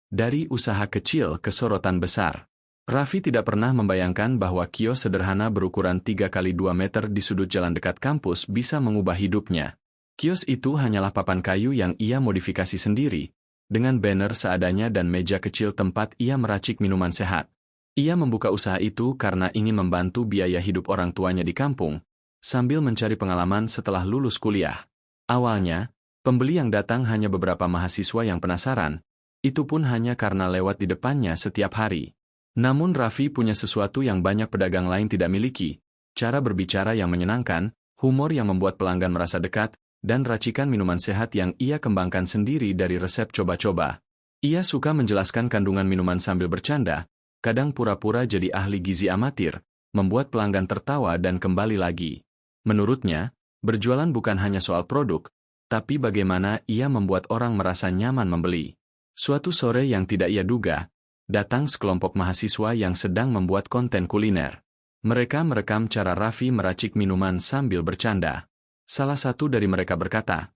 Dari usaha kecil ke sorotan besar. Raffi tidak pernah membayangkan bahwa kios sederhana berukuran 3 kali 2 meter di sudut jalan dekat kampus bisa mengubah hidupnya. Kios itu hanyalah papan kayu yang ia modifikasi sendiri, dengan banner seadanya dan meja kecil tempat ia meracik minuman sehat. Ia membuka usaha itu karena ingin membantu biaya hidup orang tuanya di kampung, sambil mencari pengalaman setelah lulus kuliah. Awalnya, pembeli yang datang hanya beberapa mahasiswa yang penasaran, itu pun hanya karena lewat di depannya setiap hari. Namun Raffi punya sesuatu yang banyak pedagang lain tidak miliki, cara berbicara yang menyenangkan, humor yang membuat pelanggan merasa dekat, dan racikan minuman sehat yang ia kembangkan sendiri dari resep coba-coba. Ia suka menjelaskan kandungan minuman sambil bercanda, kadang pura-pura jadi ahli gizi amatir, membuat pelanggan tertawa dan kembali lagi. Menurutnya, berjualan bukan hanya soal produk, tapi bagaimana ia membuat orang merasa nyaman membeli. Suatu sore yang tidak ia duga, datang sekelompok mahasiswa yang sedang membuat konten kuliner. Mereka merekam cara Raffi meracik minuman sambil bercanda. Salah satu dari mereka berkata,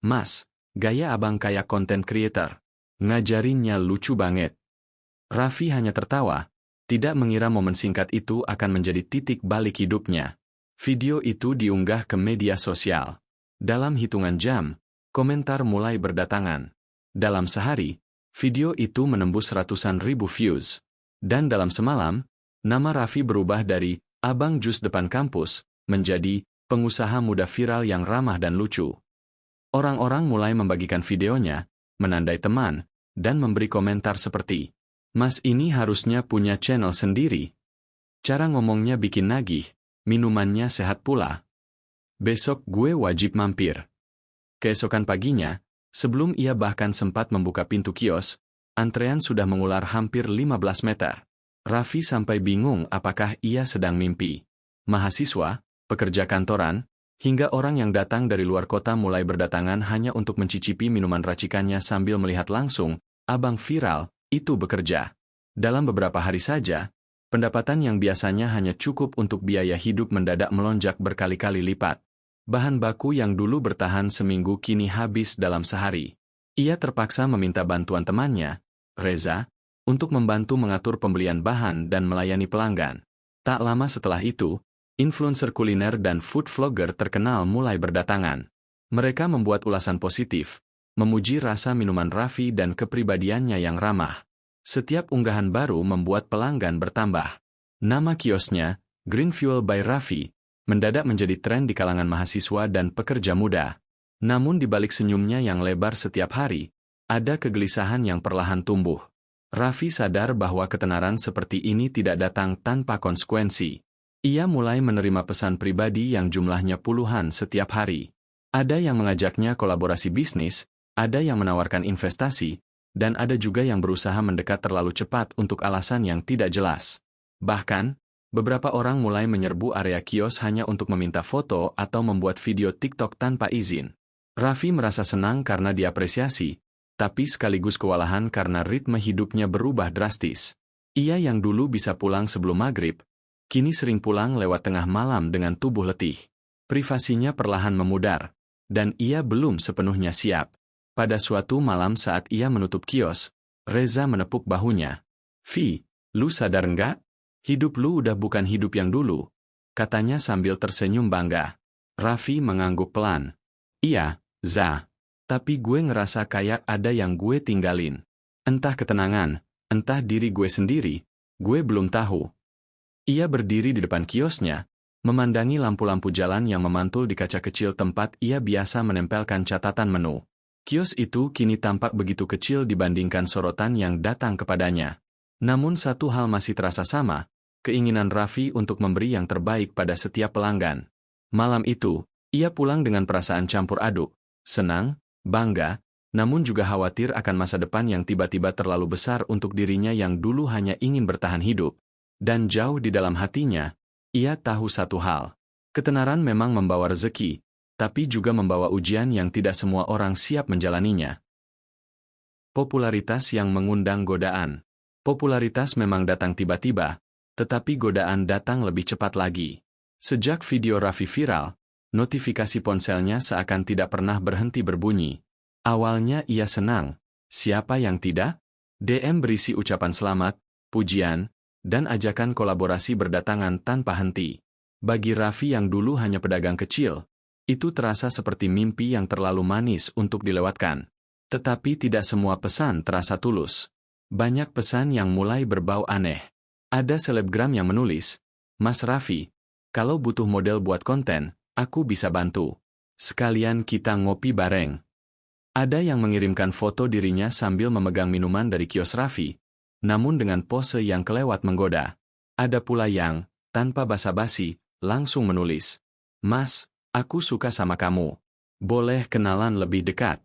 "Mas, gaya abang kayak konten creator. Ngajarinnya lucu banget." Raffi hanya tertawa, tidak mengira momen singkat itu akan menjadi titik balik hidupnya. Video itu diunggah ke media sosial. Dalam hitungan jam, komentar mulai berdatangan. Dalam sehari, video itu menembus ratusan ribu views. Dan dalam semalam, nama Raffi berubah dari Abang Jus depan kampus menjadi pengusaha muda viral yang ramah dan lucu. Orang-orang mulai membagikan videonya, menandai teman, dan memberi komentar seperti, "Mas ini harusnya punya channel sendiri. Cara ngomongnya bikin nagih, minumannya sehat pula. Besok gue wajib mampir." Keesokan paginya, sebelum ia bahkan sempat membuka pintu kios, antrean sudah mengular hampir 15 meter. Raffi sampai bingung apakah ia sedang mimpi. Mahasiswa, pekerja kantoran, hingga orang yang datang dari luar kota mulai berdatangan hanya untuk mencicipi minuman racikannya sambil melihat langsung, abang viral itu bekerja. Dalam beberapa hari saja, pendapatan yang biasanya hanya cukup untuk biaya hidup mendadak melonjak berkali-kali lipat. Bahan baku yang dulu bertahan seminggu kini habis dalam sehari. Ia terpaksa meminta bantuan temannya, Reza, untuk membantu mengatur pembelian bahan dan melayani pelanggan. Tak lama setelah itu, influencer kuliner dan food vlogger terkenal mulai berdatangan. Mereka membuat ulasan positif, memuji rasa minuman Raffi dan kepribadiannya yang ramah. Setiap unggahan baru membuat pelanggan bertambah. Nama kiosnya, Green Fuel by Raffi, mendadak menjadi tren di kalangan mahasiswa dan pekerja muda. Namun di balik senyumnya yang lebar setiap hari, ada kegelisahan yang perlahan tumbuh. Raffi sadar bahwa ketenaran seperti ini tidak datang tanpa konsekuensi. Ia mulai menerima pesan pribadi yang jumlahnya puluhan setiap hari. Ada yang mengajaknya kolaborasi bisnis, ada yang menawarkan investasi, dan ada juga yang berusaha mendekat terlalu cepat untuk alasan yang tidak jelas. Bahkan, beberapa orang mulai menyerbu area kios hanya untuk meminta foto atau membuat video TikTok tanpa izin. Raffi merasa senang karena diapresiasi, tapi sekaligus kewalahan karena ritme hidupnya berubah drastis. Ia yang dulu bisa pulang sebelum maghrib, kini sering pulang lewat tengah malam dengan tubuh letih. Privasinya perlahan memudar, dan ia belum sepenuhnya siap. Pada suatu malam saat ia menutup kios, Reza menepuk bahunya. "Vi, lu sadar nggak? Hidup lu udah bukan hidup yang dulu," katanya sambil tersenyum bangga. Raffi mengangguk pelan. "Iya, Za. Tapi gue ngerasa kayak ada yang gue tinggalin. Entah ketenangan, entah diri gue sendiri, gue belum tahu." Ia berdiri di depan kiosnya, memandangi lampu-lampu jalan yang memantul di kaca kecil tempat ia biasa menempelkan catatan menu. Kios itu kini tampak begitu kecil dibandingkan sorotan yang datang kepadanya. Namun satu hal masih terasa sama, keinginan Raffi untuk memberi yang terbaik pada setiap pelanggan. Malam itu, ia pulang dengan perasaan campur aduk, senang, bangga, namun juga khawatir akan masa depan yang tiba-tiba terlalu besar untuk dirinya yang dulu hanya ingin bertahan hidup. Dan jauh di dalam hatinya, ia tahu satu hal. Ketenaran memang membawa rezeki, tapi juga membawa ujian yang tidak semua orang siap menjalaninya. Popularitas yang mengundang godaan. Popularitas memang datang tiba-tiba, tetapi godaan datang lebih cepat lagi. Sejak video Raffi viral, notifikasi ponselnya seakan tidak pernah berhenti berbunyi. Awalnya ia senang, siapa yang tidak? DM berisi ucapan selamat, pujian, dan ajakan kolaborasi berdatangan tanpa henti. Bagi Raffi yang dulu hanya pedagang kecil, itu terasa seperti mimpi yang terlalu manis untuk dilewatkan. Tetapi tidak semua pesan terasa tulus. Banyak pesan yang mulai berbau aneh. Ada selebgram yang menulis, "Mas Raffi, kalau butuh model buat konten, aku bisa bantu. Sekalian kita ngopi bareng." Ada yang mengirimkan foto dirinya sambil memegang minuman dari kios Raffi, namun dengan pose yang kelewat menggoda. Ada pula yang, tanpa basa-basi, langsung menulis, "Mas, aku suka sama kamu. Boleh kenalan lebih dekat?"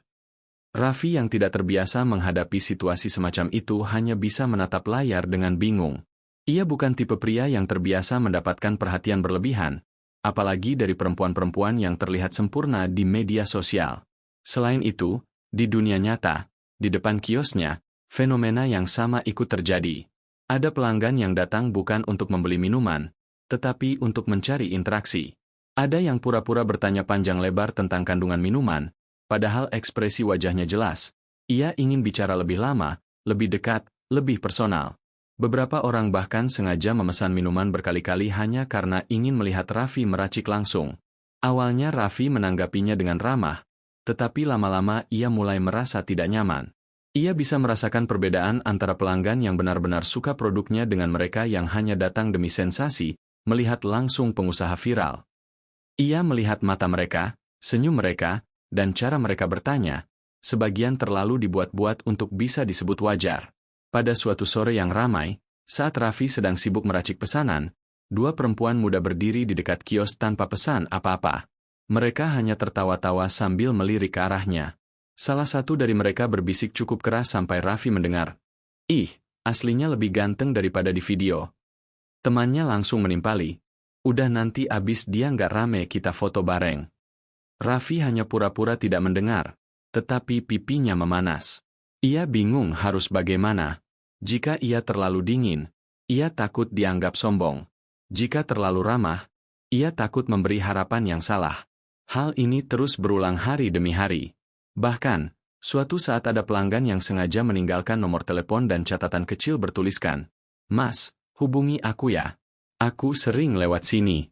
Raffi yang tidak terbiasa menghadapi situasi semacam itu hanya bisa menatap layar dengan bingung. Ia bukan tipe pria yang terbiasa mendapatkan perhatian berlebihan, apalagi dari perempuan-perempuan yang terlihat sempurna di media sosial. Selain itu, di dunia nyata, di depan kiosnya, fenomena yang sama ikut terjadi. Ada pelanggan yang datang bukan untuk membeli minuman, tetapi untuk mencari interaksi. Ada yang pura-pura bertanya panjang lebar tentang kandungan minuman, padahal ekspresi wajahnya jelas. Ia ingin bicara lebih lama, lebih dekat, lebih personal. Beberapa orang bahkan sengaja memesan minuman berkali-kali hanya karena ingin melihat Raffi meracik langsung. Awalnya Raffi menanggapinya dengan ramah, tetapi lama-lama ia mulai merasa tidak nyaman. Ia bisa merasakan perbedaan antara pelanggan yang benar-benar suka produknya dengan mereka yang hanya datang demi sensasi, melihat langsung pengusaha viral. Ia melihat mata mereka, senyum mereka, dan cara mereka bertanya, sebagian terlalu dibuat-buat untuk bisa disebut wajar. Pada suatu sore yang ramai, saat Raffi sedang sibuk meracik pesanan, dua perempuan muda berdiri di dekat kios tanpa pesan apa-apa. Mereka hanya tertawa-tawa sambil melirik ke arahnya. Salah satu dari mereka berbisik cukup keras sampai Raffi mendengar. "Ih, aslinya lebih ganteng daripada di video." Temannya langsung menimpali. "Udah nanti abis dia nggak rame kita foto bareng." Raffi hanya pura-pura tidak mendengar, tetapi pipinya memanas. Ia bingung harus bagaimana. Jika ia terlalu dingin, ia takut dianggap sombong. Jika terlalu ramah, ia takut memberi harapan yang salah. Hal ini terus berulang hari demi hari. Bahkan, suatu saat ada pelanggan yang sengaja meninggalkan nomor telepon dan catatan kecil bertuliskan, "Mas, hubungi aku ya. Aku sering lewat sini."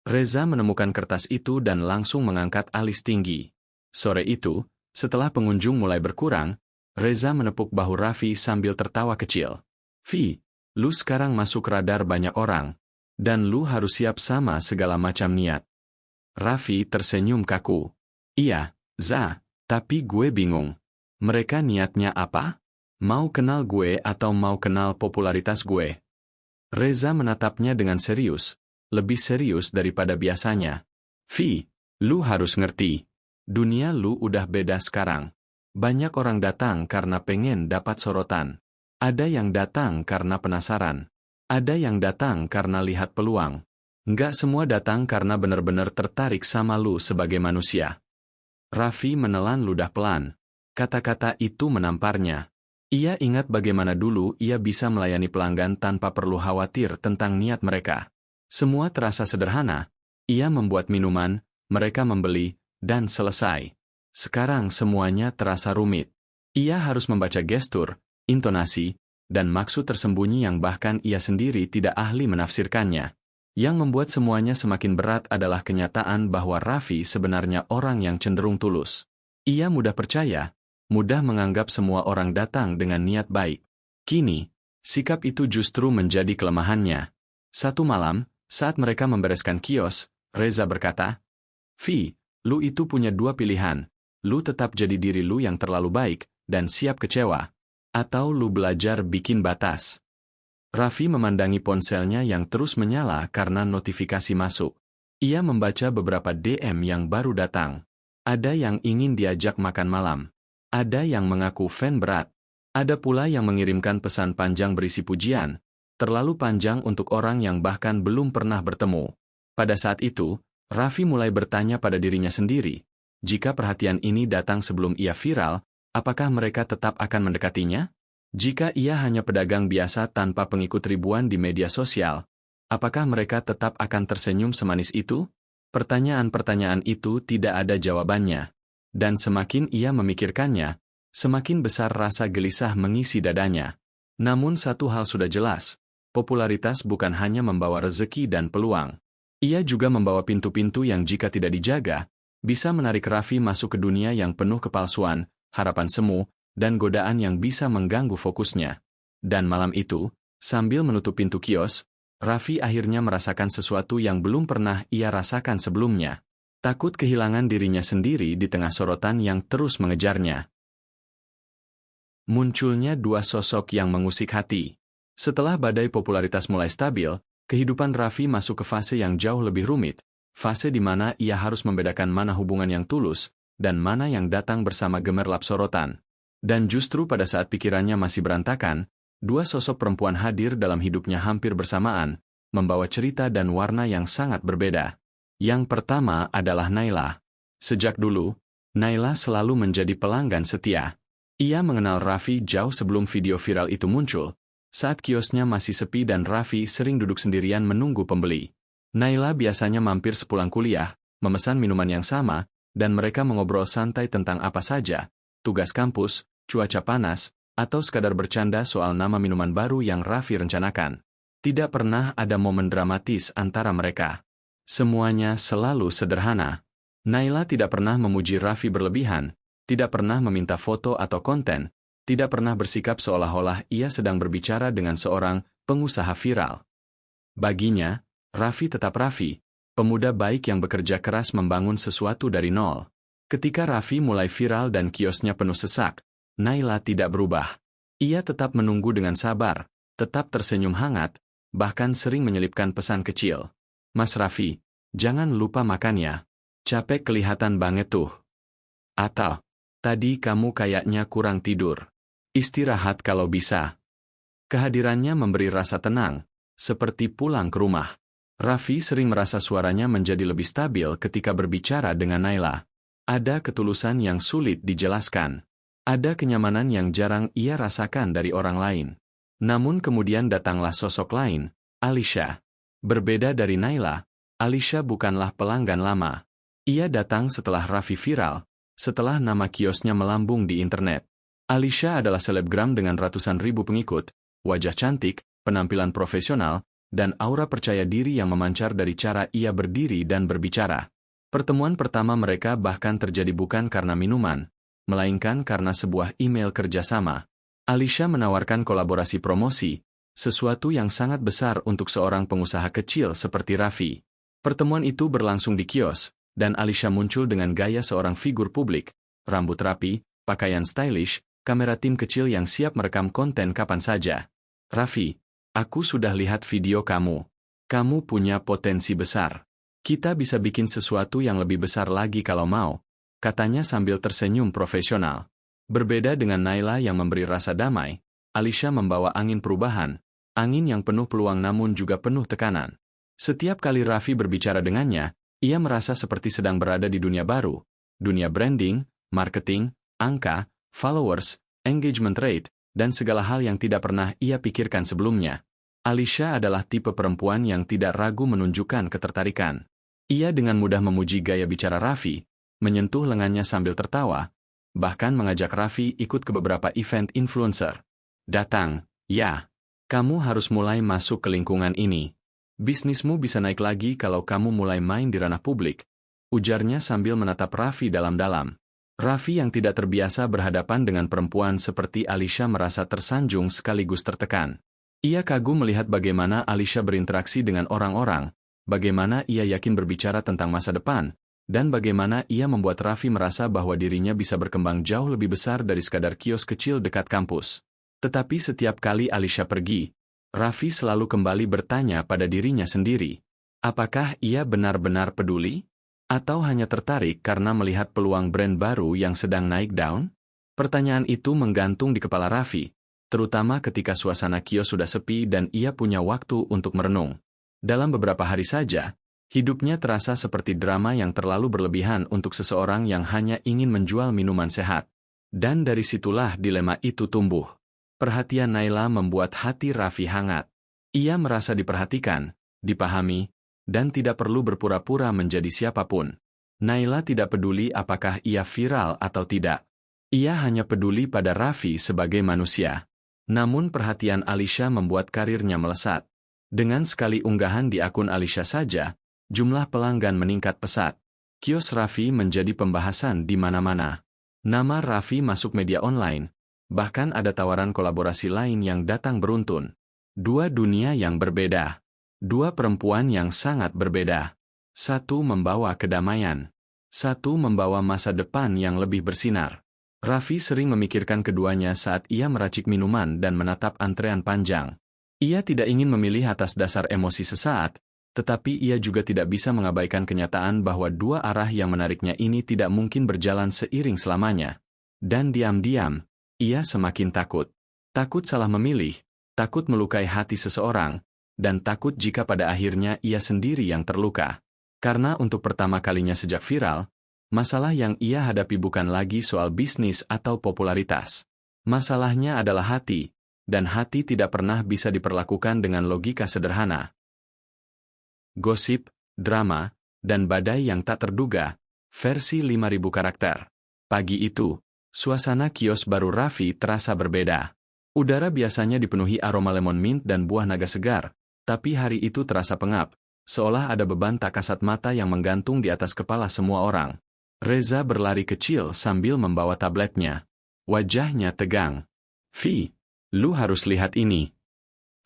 Reza menemukan kertas itu dan langsung mengangkat alis tinggi. Sore itu, setelah pengunjung mulai berkurang, Reza menepuk bahu Raffi sambil tertawa kecil. "Vi, lu sekarang masuk radar banyak orang, dan lu harus siap sama segala macam niat." Raffi tersenyum kaku. "Iya, Za, tapi gue bingung. Mereka niatnya apa? Mau kenal gue atau mau kenal popularitas gue?" Reza menatapnya dengan serius, lebih serius daripada biasanya. "Vi, lu harus ngerti. Dunia lu udah beda sekarang. Banyak orang datang karena pengen dapat sorotan. Ada yang datang karena penasaran. Ada yang datang karena lihat peluang. Nggak semua datang karena benar-benar tertarik sama lu sebagai manusia." Raffi menelan ludah pelan. Kata-kata itu menamparnya. Ia ingat bagaimana dulu ia bisa melayani pelanggan tanpa perlu khawatir tentang niat mereka. Semua terasa sederhana. Ia membuat minuman, mereka membeli, dan selesai. Sekarang semuanya terasa rumit. Ia harus membaca gestur, intonasi, dan maksud tersembunyi yang bahkan ia sendiri tidak ahli menafsirkannya. Yang membuat semuanya semakin berat adalah kenyataan bahwa Raffi sebenarnya orang yang cenderung tulus. Ia mudah percaya, mudah menganggap semua orang datang dengan niat baik. Kini, sikap itu justru menjadi kelemahannya. Satu malam, saat mereka membereskan kios, Reza berkata, "Vi, lu itu punya dua pilihan. Lu tetap jadi diri lu yang terlalu baik, dan siap kecewa. Atau lu belajar bikin batas." Raffi memandangi ponselnya yang terus menyala karena notifikasi masuk. Ia membaca beberapa DM yang baru datang. Ada yang ingin diajak makan malam. Ada yang mengaku fan berat. Ada pula yang mengirimkan pesan panjang berisi pujian, terlalu panjang untuk orang yang bahkan belum pernah bertemu. Pada saat itu, Raffi mulai bertanya pada dirinya sendiri, jika perhatian ini datang sebelum ia viral, apakah mereka tetap akan mendekatinya? Jika ia hanya pedagang biasa tanpa pengikut ribuan di media sosial, apakah mereka tetap akan tersenyum semanis itu? Pertanyaan-pertanyaan itu tidak ada jawabannya. Dan semakin ia memikirkannya, Semakin besar rasa gelisah mengisi dadanya. Namun satu hal sudah jelas, popularitas bukan hanya membawa rezeki dan peluang. Ia juga membawa pintu-pintu yang jika tidak dijaga, bisa menarik Raffi masuk ke dunia yang penuh kepalsuan, harapan semu, dan godaan yang bisa mengganggu fokusnya. Dan malam itu, sambil menutup pintu kios, Raffi akhirnya merasakan sesuatu yang belum pernah ia rasakan sebelumnya. Takut kehilangan dirinya sendiri di tengah sorotan yang terus mengejarnya. Munculnya dua sosok yang mengusik hati. Setelah badai popularitas mulai stabil, kehidupan Raffi masuk ke fase yang jauh lebih rumit, fase di mana ia harus membedakan mana hubungan yang tulus, dan mana yang datang bersama gemerlap sorotan. Dan justru pada saat pikirannya masih berantakan, dua sosok perempuan hadir dalam hidupnya hampir bersamaan, membawa cerita dan warna yang sangat berbeda. Yang pertama adalah Naila. Sejak dulu, Naila selalu menjadi pelanggan setia. Ia mengenal Raffi jauh sebelum video viral itu muncul, saat kiosnya masih sepi dan Raffi sering duduk sendirian menunggu pembeli. Naila biasanya mampir sepulang kuliah, memesan minuman yang sama, dan mereka mengobrol santai tentang apa saja, tugas kampus, cuaca panas, atau sekadar bercanda soal nama minuman baru yang Raffi rencanakan. Tidak pernah ada momen dramatis antara mereka. Semuanya selalu sederhana. Naila tidak pernah memuji Raffi berlebihan, tidak pernah meminta foto atau konten, tidak pernah bersikap seolah-olah ia sedang berbicara dengan seorang pengusaha viral. Baginya, Raffi tetap Raffi, pemuda baik yang bekerja keras membangun sesuatu dari nol. Ketika Raffi mulai viral dan kiosnya penuh sesak, Naila tidak berubah. Ia tetap menunggu dengan sabar, tetap tersenyum hangat, bahkan sering menyelipkan pesan kecil. Mas Raffi, jangan lupa makannya. Capek kelihatan banget tuh. Atau, tadi kamu kayaknya kurang tidur. Istirahat kalau bisa. Kehadirannya memberi rasa tenang, seperti pulang ke rumah. Raffi sering merasa suaranya menjadi lebih stabil ketika berbicara dengan Naila. Ada ketulusan yang sulit dijelaskan. Ada kenyamanan yang jarang ia rasakan dari orang lain. Namun kemudian datanglah sosok lain, Alisha. Berbeda dari Naila, Alisha bukanlah pelanggan lama. Ia datang setelah Raffi viral, setelah nama kiosnya melambung di internet. Alisha adalah selebgram dengan ratusan ribu pengikut, wajah cantik, penampilan profesional, dan aura percaya diri yang memancar dari cara ia berdiri dan berbicara. Pertemuan pertama mereka bahkan terjadi bukan karena minuman, melainkan karena sebuah email kerjasama. Alisha menawarkan kolaborasi promosi, sesuatu yang sangat besar untuk seorang pengusaha kecil seperti Raffi. Pertemuan itu berlangsung di kios, dan Alisha muncul dengan gaya seorang figur publik, rambut rapi, pakaian stylish, kamera tim kecil yang siap merekam konten kapan saja. Raffi, aku sudah lihat video kamu. Kamu punya potensi besar. Kita bisa bikin sesuatu yang lebih besar lagi kalau mau, katanya sambil tersenyum profesional. Berbeda dengan Naila yang memberi rasa damai, Alisha membawa angin perubahan, angin yang penuh peluang namun juga penuh tekanan. Setiap kali Raffi berbicara dengannya, ia merasa seperti sedang berada di dunia baru, dunia branding, marketing, angka, followers, engagement rate, dan segala hal yang tidak pernah ia pikirkan sebelumnya. Alisha adalah tipe perempuan yang tidak ragu menunjukkan ketertarikan. Ia dengan mudah memuji gaya bicara Raffi, menyentuh lengannya sambil tertawa, bahkan mengajak Raffi ikut ke beberapa event influencer. Datang, ya. Kamu harus mulai masuk ke lingkungan ini. Bisnismu bisa naik lagi kalau kamu mulai main di ranah publik, ujarnya sambil menatap Raffi dalam-dalam. Raffi yang tidak terbiasa berhadapan dengan perempuan seperti Alisha merasa tersanjung sekaligus tertekan. Ia kagum melihat bagaimana Alisha berinteraksi dengan orang-orang, bagaimana ia yakin berbicara tentang masa depan, dan bagaimana ia membuat Raffi merasa bahwa dirinya bisa berkembang jauh lebih besar dari sekadar kios kecil dekat kampus. Tetapi setiap kali Alisha pergi, Raffi selalu kembali bertanya pada dirinya sendiri, apakah ia benar-benar peduli? Atau hanya tertarik karena melihat peluang brand baru yang sedang naik daun? Pertanyaan itu menggantung di kepala Raffi, terutama ketika suasana kios sudah sepi dan ia punya waktu untuk merenung. Dalam beberapa hari saja, hidupnya terasa seperti drama yang terlalu berlebihan untuk seseorang yang hanya ingin menjual minuman sehat. Dan dari situlah dilema itu tumbuh. Perhatian Naila membuat hati Raffi hangat. Ia merasa diperhatikan, dipahami, dan tidak perlu berpura-pura menjadi siapapun. Naila tidak peduli apakah ia viral atau tidak. Ia hanya peduli pada Raffi sebagai manusia. Namun perhatian Alisha membuat karirnya melesat. Dengan sekali unggahan di akun Alisha saja, jumlah pelanggan meningkat pesat. Kios Raffi menjadi pembahasan di mana-mana. Nama Raffi masuk media online, bahkan ada tawaran kolaborasi lain yang datang beruntun. Dua dunia yang berbeda. Dua perempuan yang sangat berbeda. Satu membawa kedamaian. Satu membawa masa depan yang lebih bersinar. Raffi sering memikirkan keduanya saat ia meracik minuman dan menatap antrean panjang. Ia tidak ingin memilih atas dasar emosi sesaat, tetapi ia juga tidak bisa mengabaikan kenyataan bahwa dua arah yang menariknya ini tidak mungkin berjalan seiring selamanya. Dan diam-diam, ia semakin takut. Takut salah memilih, takut melukai hati seseorang, dan takut jika pada akhirnya ia sendiri yang terluka. Karena untuk pertama kalinya sejak viral, masalah yang ia hadapi bukan lagi soal bisnis atau popularitas. Masalahnya adalah hati, dan hati tidak pernah bisa diperlakukan dengan logika sederhana. Gosip, drama, dan badai yang tak terduga, versi 5.000 karakter. Pagi itu, suasana kios baru Raffi terasa berbeda. Udara biasanya dipenuhi aroma lemon mint dan buah naga segar, tapi hari itu terasa pengap, seolah ada beban tak kasat mata yang menggantung di atas kepala semua orang. Reza berlari kecil sambil membawa tabletnya. Wajahnya tegang. "Vi, lu harus lihat ini."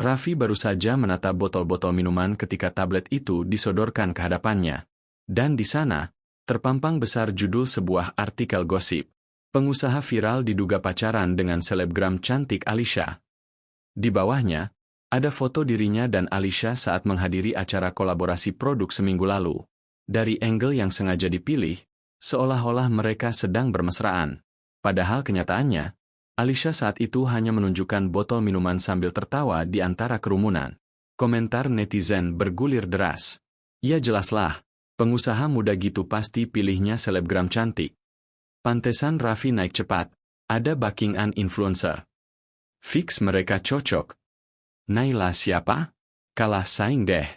Raffi baru saja menatap botol-botol minuman ketika tablet itu disodorkan ke hadapannya. Dan di sana, terpampang besar judul sebuah artikel gosip. Pengusaha viral diduga pacaran dengan selebgram cantik Alisha. Di bawahnya, ada foto dirinya dan Alisha saat menghadiri acara kolaborasi produk seminggu lalu. Dari angle yang sengaja dipilih, seolah-olah mereka sedang bermesraan. Padahal kenyataannya, Alisha saat itu hanya menunjukkan botol minuman sambil tertawa di antara kerumunan. Komentar netizen bergulir deras. Ya jelaslah, pengusaha muda gitu pasti pilihnya selebgram cantik. Pantesan Raffi naik cepat, ada backing-an influencer. Fix mereka cocok. Naila siapa? Kalah saing deh.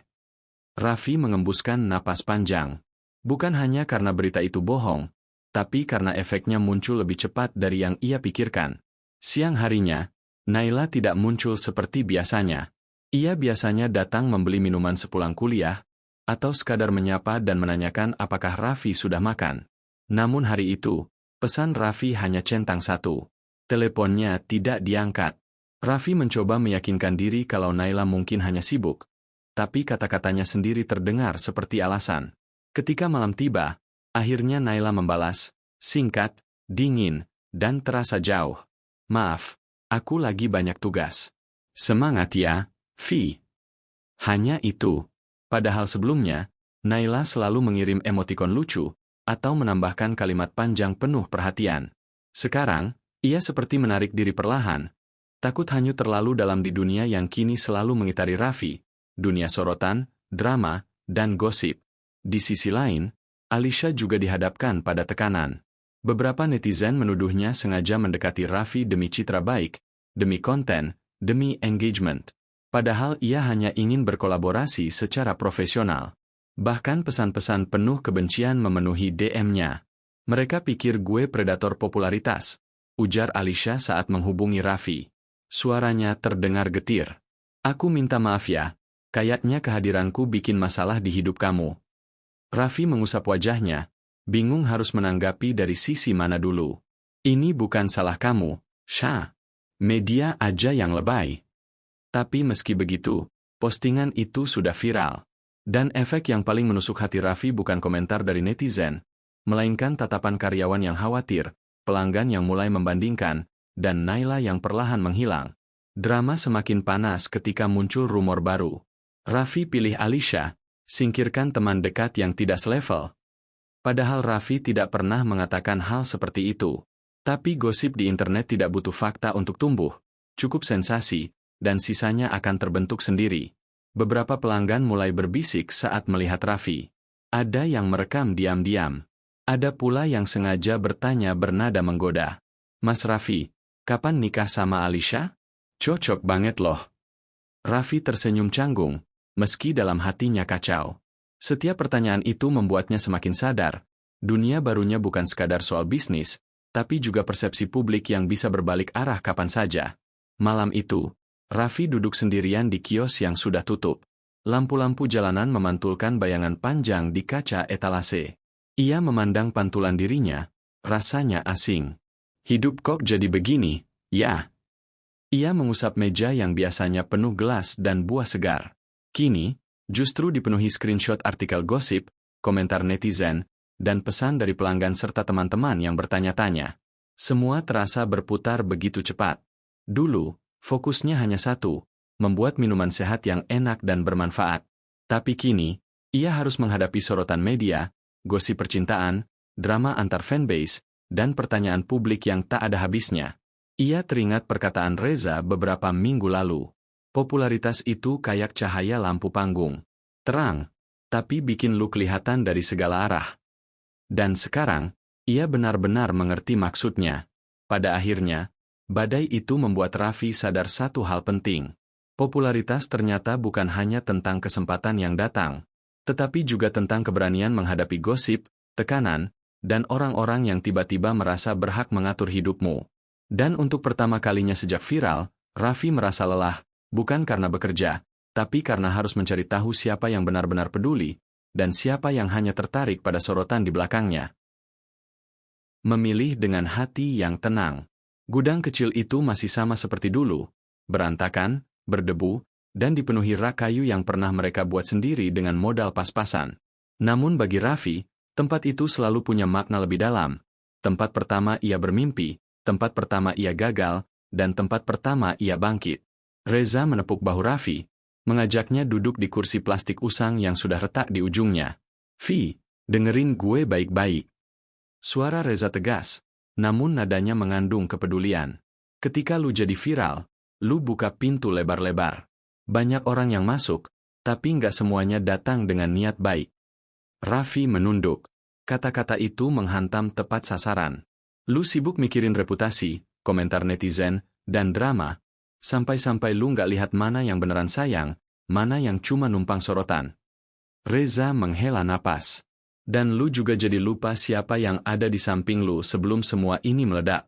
Raffi mengembuskan napas panjang. Bukan hanya karena berita itu bohong, tapi karena efeknya muncul lebih cepat dari yang ia pikirkan. Siang harinya, Naila tidak muncul seperti biasanya. Ia biasanya datang membeli minuman sepulang kuliah, atau sekadar menyapa dan menanyakan apakah Raffi sudah makan. Namun hari itu, pesan Raffi hanya centang satu. Teleponnya tidak diangkat. Raffi mencoba meyakinkan diri kalau Naila mungkin hanya sibuk, tapi kata-katanya sendiri terdengar seperti alasan. Ketika malam tiba, akhirnya Naila membalas, singkat, dingin, dan terasa jauh. "Maaf, aku lagi banyak tugas." "Semangat ya, Vi." Hanya itu. Padahal sebelumnya, Naila selalu mengirim emotikon lucu, atau menambahkan kalimat panjang penuh perhatian. Sekarang, ia seperti menarik diri perlahan, takut hanyut terlalu dalam di dunia yang kini selalu mengitari Raffi, dunia sorotan, drama, dan gosip. Di sisi lain, Alisha juga dihadapkan pada tekanan. Beberapa netizen menuduhnya sengaja mendekati Raffi demi citra baik, demi konten, demi engagement. Padahal ia hanya ingin berkolaborasi secara profesional. Bahkan pesan-pesan penuh kebencian memenuhi DM-nya. "Mereka pikir gue predator popularitas," ujar Alisha saat menghubungi Raffi. Suaranya terdengar getir. "Aku minta maaf ya, kayaknya kehadiranku bikin masalah di hidup kamu." Raffi mengusap wajahnya, bingung harus menanggapi dari sisi mana dulu. "Ini bukan salah kamu, Sha. Media aja yang lebay." Tapi meski begitu, postingan itu sudah viral. Dan efek yang paling menusuk hati Raffi bukan komentar dari netizen, melainkan tatapan karyawan yang khawatir, pelanggan yang mulai membandingkan, dan Naila yang perlahan menghilang. Drama semakin panas ketika muncul rumor baru. Raffi pilih Alisha, singkirkan teman dekat yang tidak selevel. Padahal Raffi tidak pernah mengatakan hal seperti itu. Tapi gosip di internet tidak butuh fakta untuk tumbuh. Cukup sensasi, dan sisanya akan terbentuk sendiri. Beberapa pelanggan mulai berbisik saat melihat Raffi. Ada yang merekam diam-diam. Ada pula yang sengaja bertanya bernada menggoda. "Mas Raffi, kapan nikah sama Alisha? Cocok banget loh." Raffi tersenyum canggung, meski dalam hatinya kacau. Setiap pertanyaan itu membuatnya semakin sadar, dunia barunya bukan sekadar soal bisnis, tapi juga persepsi publik yang bisa berbalik arah kapan saja. Malam itu, Raffi duduk sendirian di kios yang sudah tutup. Lampu-lampu jalanan memantulkan bayangan panjang di kaca etalase. Ia memandang pantulan dirinya, rasanya asing. Hidup kok jadi begini, ya? Ia mengusap meja yang biasanya penuh gelas dan buah segar. Kini, justru dipenuhi screenshot artikel gosip, komentar netizen, dan pesan dari pelanggan serta teman-teman yang bertanya-tanya. Semua terasa berputar begitu cepat. Dulu, fokusnya hanya satu, membuat minuman sehat yang enak dan bermanfaat. Tapi kini, ia harus menghadapi sorotan media, gosip percintaan, drama antar fanbase, dan pertanyaan publik yang tak ada habisnya. Ia teringat perkataan Reza beberapa minggu lalu. Popularitas itu kayak cahaya lampu panggung. Terang, tapi bikin lu kelihatan dari segala arah. Dan sekarang, ia benar-benar mengerti maksudnya. Pada akhirnya, badai itu membuat Raffi sadar satu hal penting. Popularitas ternyata bukan hanya tentang kesempatan yang datang, tetapi juga tentang keberanian menghadapi gosip, tekanan, dan orang-orang yang tiba-tiba merasa berhak mengatur hidupmu. Dan untuk pertama kalinya sejak viral, Raffi merasa lelah, bukan karena bekerja, tapi karena harus mencari tahu siapa yang benar-benar peduli, dan siapa yang hanya tertarik pada sorotan di belakangnya. Memilih dengan hati yang tenang. Gudang kecil itu masih sama seperti dulu, berantakan, berdebu, dan dipenuhi rak kayu yang pernah mereka buat sendiri dengan modal pas-pasan. Namun bagi Raffi, tempat itu selalu punya makna lebih dalam. Tempat pertama ia bermimpi, tempat pertama ia gagal, dan tempat pertama ia bangkit. Reza menepuk bahu Raffi, mengajaknya duduk di kursi plastik usang yang sudah retak di ujungnya. "Vi, dengerin gue baik-baik." Suara Reza tegas, namun nadanya mengandung kepedulian. Ketika lu jadi viral, lu buka pintu lebar-lebar. Banyak orang yang masuk, tapi nggak semuanya datang dengan niat baik. Raffi menunduk. Kata-kata itu menghantam tepat sasaran. Lu sibuk mikirin reputasi, komentar netizen, dan drama, sampai-sampai lu nggak lihat mana yang beneran sayang, mana yang cuma numpang sorotan. Reza menghela napas. Dan lu juga jadi lupa siapa yang ada di samping lu sebelum semua ini meledak.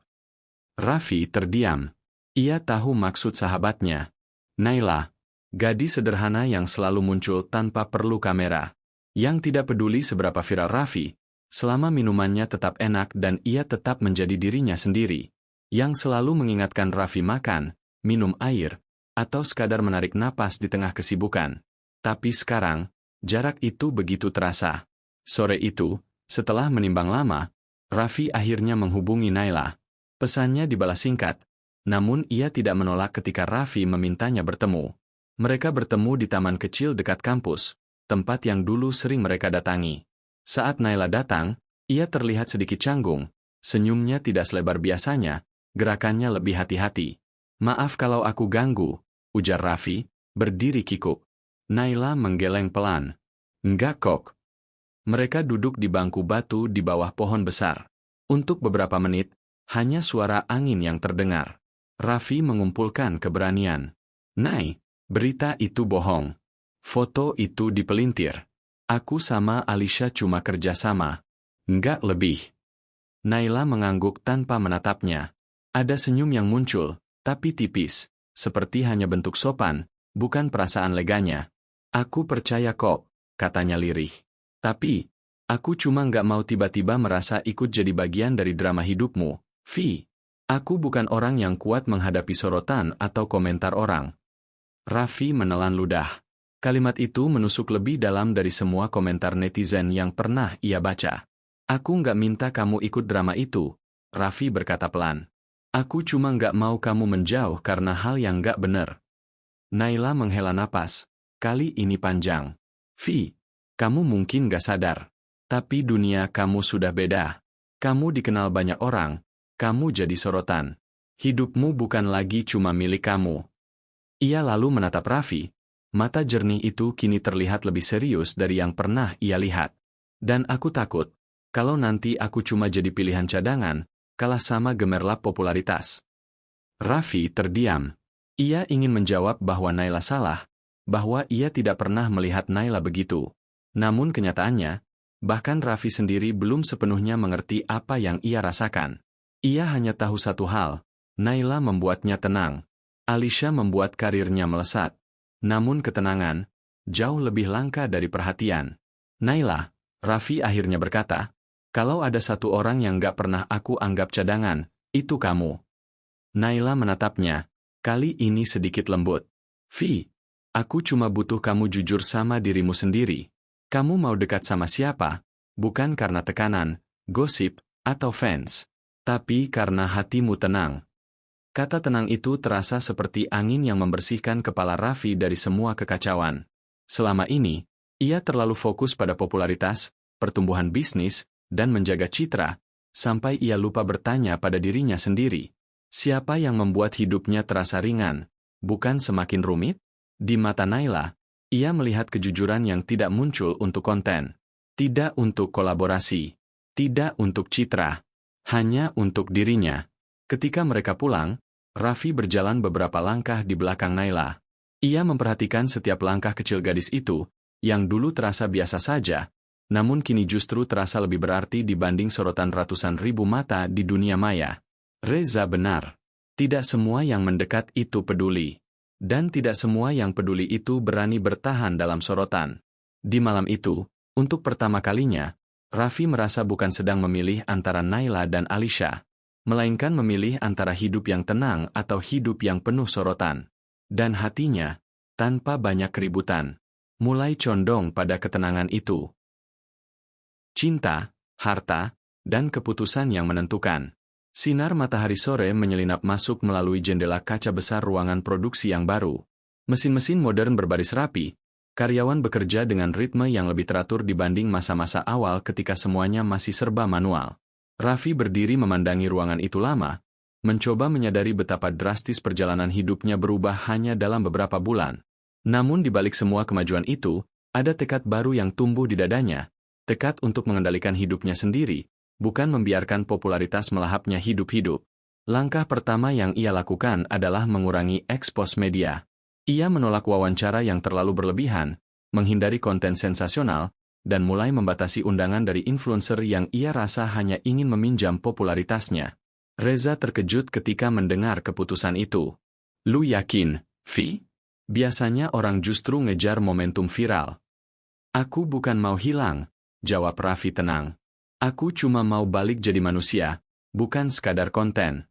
Raffi terdiam. Ia tahu maksud sahabatnya. Naila, gadis sederhana yang selalu muncul tanpa perlu kamera. Yang tidak peduli seberapa viral Raffi, selama minumannya tetap enak dan ia tetap menjadi dirinya sendiri. Yang selalu mengingatkan Raffi makan, minum air, atau sekadar menarik napas di tengah kesibukan. Tapi sekarang, jarak itu begitu terasa. Sore itu, setelah menimbang lama, Raffi akhirnya menghubungi Naila. Pesannya dibalas singkat, namun ia tidak menolak ketika Raffi memintanya bertemu. Mereka bertemu di taman kecil dekat kampus, tempat yang dulu sering mereka datangi. Saat Naila datang, ia terlihat sedikit canggung, senyumnya tidak selebar biasanya, gerakannya lebih hati-hati. "Maaf kalau aku ganggu," ujar Raffi, berdiri kikuk. Naila menggeleng pelan. "Enggak kok." Mereka duduk di bangku batu di bawah pohon besar. Untuk beberapa menit, hanya suara angin yang terdengar. Raffi mengumpulkan keberanian. "Nay, berita itu bohong. Foto itu dipelintir. Aku sama Alisha cuma kerja sama. Enggak lebih." Naila mengangguk tanpa menatapnya. Ada senyum yang muncul, tapi tipis, seperti hanya bentuk sopan, bukan perasaan leganya. "Aku percaya kok," katanya lirih. "Tapi, aku cuma nggak mau tiba-tiba merasa ikut jadi bagian dari drama hidupmu, Vi. Aku bukan orang yang kuat menghadapi sorotan atau komentar orang." Raffi menelan ludah. Kalimat itu menusuk lebih dalam dari semua komentar netizen yang pernah ia baca. "Aku nggak minta kamu ikut drama itu," Raffi berkata pelan. "Aku cuma nggak mau kamu menjauh karena hal yang nggak benar." Naila menghela napas. Kali ini panjang. "Vi, kamu mungkin gak sadar, tapi dunia kamu sudah beda. Kamu dikenal banyak orang, kamu jadi sorotan. Hidupmu bukan lagi cuma milik kamu." Ia lalu menatap Raffi. Mata jernih itu kini terlihat lebih serius dari yang pernah ia lihat. "Dan aku takut, kalau nanti aku cuma jadi pilihan cadangan, kalah sama gemerlap popularitas." Raffi terdiam. Ia ingin menjawab bahwa Naila salah, bahwa ia tidak pernah melihat Naila begitu. Namun kenyataannya, bahkan Raffi sendiri belum sepenuhnya mengerti apa yang ia rasakan. Ia hanya tahu satu hal, Naila membuatnya tenang. Alisha membuat karirnya melesat. Namun ketenangan, jauh lebih langka dari perhatian. Naila, Raffi akhirnya berkata, kalau ada satu orang yang gak pernah aku anggap cadangan, itu kamu. Naila menatapnya, kali ini sedikit lembut. Vi, aku cuma butuh kamu jujur sama dirimu sendiri. Kamu mau dekat sama siapa? Bukan karena tekanan, gosip, atau fans. Tapi karena hatimu tenang. Kata tenang itu terasa seperti angin yang membersihkan kepala Raffi dari semua kekacauan. Selama ini, ia terlalu fokus pada popularitas, pertumbuhan bisnis, dan menjaga citra, sampai ia lupa bertanya pada dirinya sendiri. Siapa yang membuat hidupnya terasa ringan, bukan semakin rumit? Di mata Naila, ia melihat kejujuran yang tidak muncul untuk konten. Tidak untuk kolaborasi. Tidak untuk citra. Hanya untuk dirinya. Ketika mereka pulang, Raffi berjalan beberapa langkah di belakang Naila. Ia memperhatikan setiap langkah kecil gadis itu, yang dulu terasa biasa saja, namun kini justru terasa lebih berarti dibanding sorotan ratusan ribu mata di dunia maya. Reza benar. Tidak semua yang mendekat itu peduli. Dan tidak semua yang peduli itu berani bertahan dalam sorotan. Di malam itu, untuk pertama kalinya, Raffi merasa bukan sedang memilih antara Naila dan Alisha, melainkan memilih antara hidup yang tenang atau hidup yang penuh sorotan. Dan hatinya, tanpa banyak keributan, mulai condong pada ketenangan itu. Cinta, harta, dan keputusan yang menentukan. Sinar matahari sore menyelinap masuk melalui jendela kaca besar ruangan produksi yang baru. Mesin-mesin modern berbaris rapi, karyawan bekerja dengan ritme yang lebih teratur dibanding masa-masa awal ketika semuanya masih serba manual. Raffi berdiri memandangi ruangan itu lama, mencoba menyadari betapa drastis perjalanan hidupnya berubah hanya dalam beberapa bulan. Namun di balik semua kemajuan itu, ada tekad baru yang tumbuh di dadanya, tekad untuk mengendalikan hidupnya sendiri, bukan membiarkan popularitas melahapnya hidup-hidup. Langkah pertama yang ia lakukan adalah mengurangi ekspos media. Ia menolak wawancara yang terlalu berlebihan, menghindari konten sensasional, dan mulai membatasi undangan dari influencer yang ia rasa hanya ingin meminjam popularitasnya. Reza terkejut ketika mendengar keputusan itu. Lu yakin, Vi? Biasanya orang justru ngejar momentum viral. Aku bukan mau hilang, jawab Raffi tenang. Aku cuma mau balik jadi manusia, bukan sekadar konten.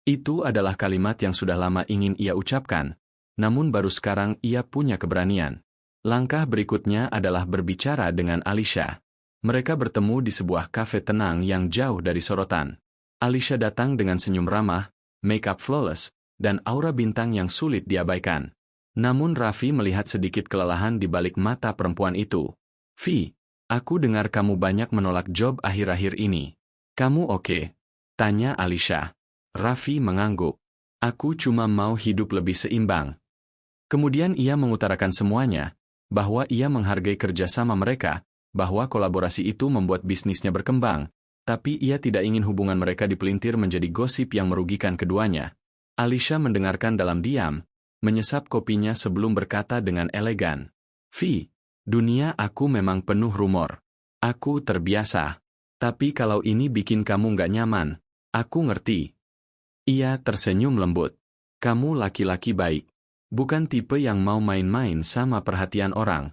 Itu adalah kalimat yang sudah lama ingin ia ucapkan. Namun baru sekarang ia punya keberanian. Langkah berikutnya adalah berbicara dengan Alisha. Mereka bertemu di sebuah kafe tenang yang jauh dari sorotan. Alisha datang dengan senyum ramah, make-up flawless, dan aura bintang yang sulit diabaikan. Namun Raffi melihat sedikit kelelahan di balik mata perempuan itu. Vi, aku dengar kamu banyak menolak job akhir-akhir ini. Kamu oke? Tanya Alisha. Raffi mengangguk. Aku cuma mau hidup lebih seimbang. Kemudian ia mengutarakan semuanya, bahwa ia menghargai kerjasama mereka, bahwa kolaborasi itu membuat bisnisnya berkembang, tapi ia tidak ingin hubungan mereka dipelintir menjadi gosip yang merugikan keduanya. Alisha mendengarkan dalam diam, menyesap kopinya sebelum berkata dengan elegan. Vi, dunia aku memang penuh rumor. Aku terbiasa. Tapi kalau ini bikin kamu nggak nyaman, aku ngerti. Ia tersenyum lembut. Kamu laki-laki baik. Bukan tipe yang mau main-main sama perhatian orang.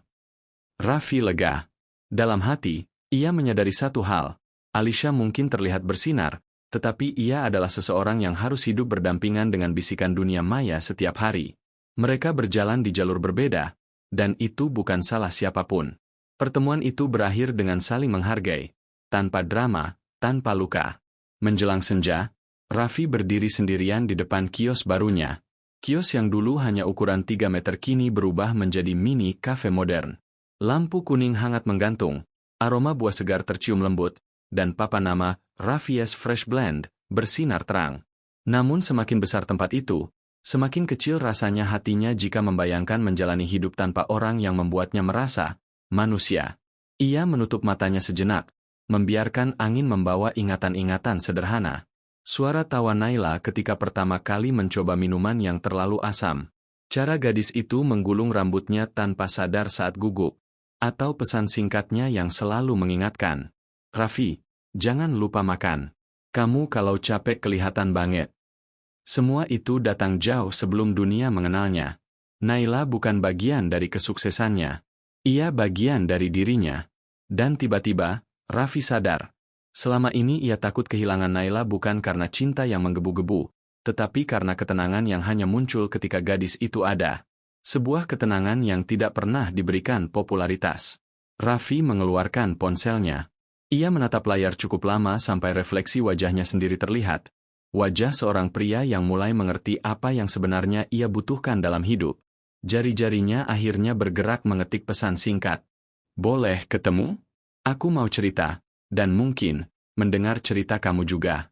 Raffi lega. Dalam hati, ia menyadari satu hal. Alisha mungkin terlihat bersinar, tetapi ia adalah seseorang yang harus hidup berdampingan dengan bisikan dunia maya setiap hari. Mereka berjalan di jalur berbeda, dan itu bukan salah siapapun. Pertemuan itu berakhir dengan saling menghargai, tanpa drama, tanpa luka. Menjelang senja, Raffi berdiri sendirian di depan kios barunya. Kios yang dulu hanya ukuran 3 meter kini berubah menjadi mini kafe modern. Lampu kuning hangat menggantung, aroma buah segar tercium lembut, dan papan nama Raffi's Fresh Blend bersinar terang. Namun semakin besar tempat itu, semakin kecil rasanya hatinya jika membayangkan menjalani hidup tanpa orang yang membuatnya merasa manusia. Ia menutup matanya sejenak, membiarkan angin membawa ingatan-ingatan sederhana. Suara tawa Naila ketika pertama kali mencoba minuman yang terlalu asam. Cara gadis itu menggulung rambutnya tanpa sadar saat gugup. Atau pesan singkatnya yang selalu mengingatkan. Raffi, jangan lupa makan. Kamu kalau capek kelihatan banget. Semua itu datang jauh sebelum dunia mengenalnya. Naila bukan bagian dari kesuksesannya. Ia bagian dari dirinya. Dan tiba-tiba, Raffi sadar. Selama ini ia takut kehilangan Naila bukan karena cinta yang menggebu-gebu, tetapi karena ketenangan yang hanya muncul ketika gadis itu ada. Sebuah ketenangan yang tidak pernah diberikan popularitas. Raffi mengeluarkan ponselnya. Ia menatap layar cukup lama sampai refleksi wajahnya sendiri terlihat. Wajah seorang pria yang mulai mengerti apa yang sebenarnya ia butuhkan dalam hidup. Jari-jarinya akhirnya bergerak mengetik pesan singkat. Boleh ketemu? Aku mau cerita, dan mungkin, mendengar cerita kamu juga.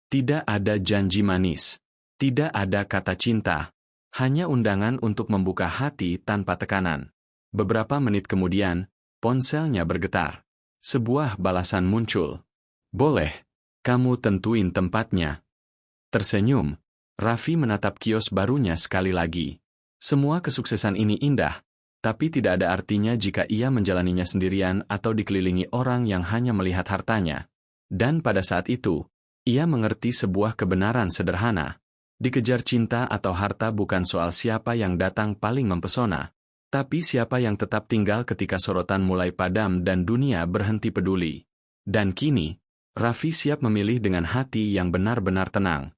Tidak ada janji manis. Tidak ada kata cinta. Hanya undangan untuk membuka hati tanpa tekanan. Beberapa menit kemudian, ponselnya bergetar. Sebuah balasan muncul. Boleh, kamu tentuin tempatnya. Tersenyum, Raffi menatap kios barunya sekali lagi. Semua kesuksesan ini indah, tapi tidak ada artinya jika ia menjalaninya sendirian atau dikelilingi orang yang hanya melihat hartanya. Dan pada saat itu, ia mengerti sebuah kebenaran sederhana. Dikejar cinta atau harta bukan soal siapa yang datang paling mempesona, tapi siapa yang tetap tinggal ketika sorotan mulai padam dan dunia berhenti peduli. Dan kini, Raffi siap memilih dengan hati yang benar-benar tenang.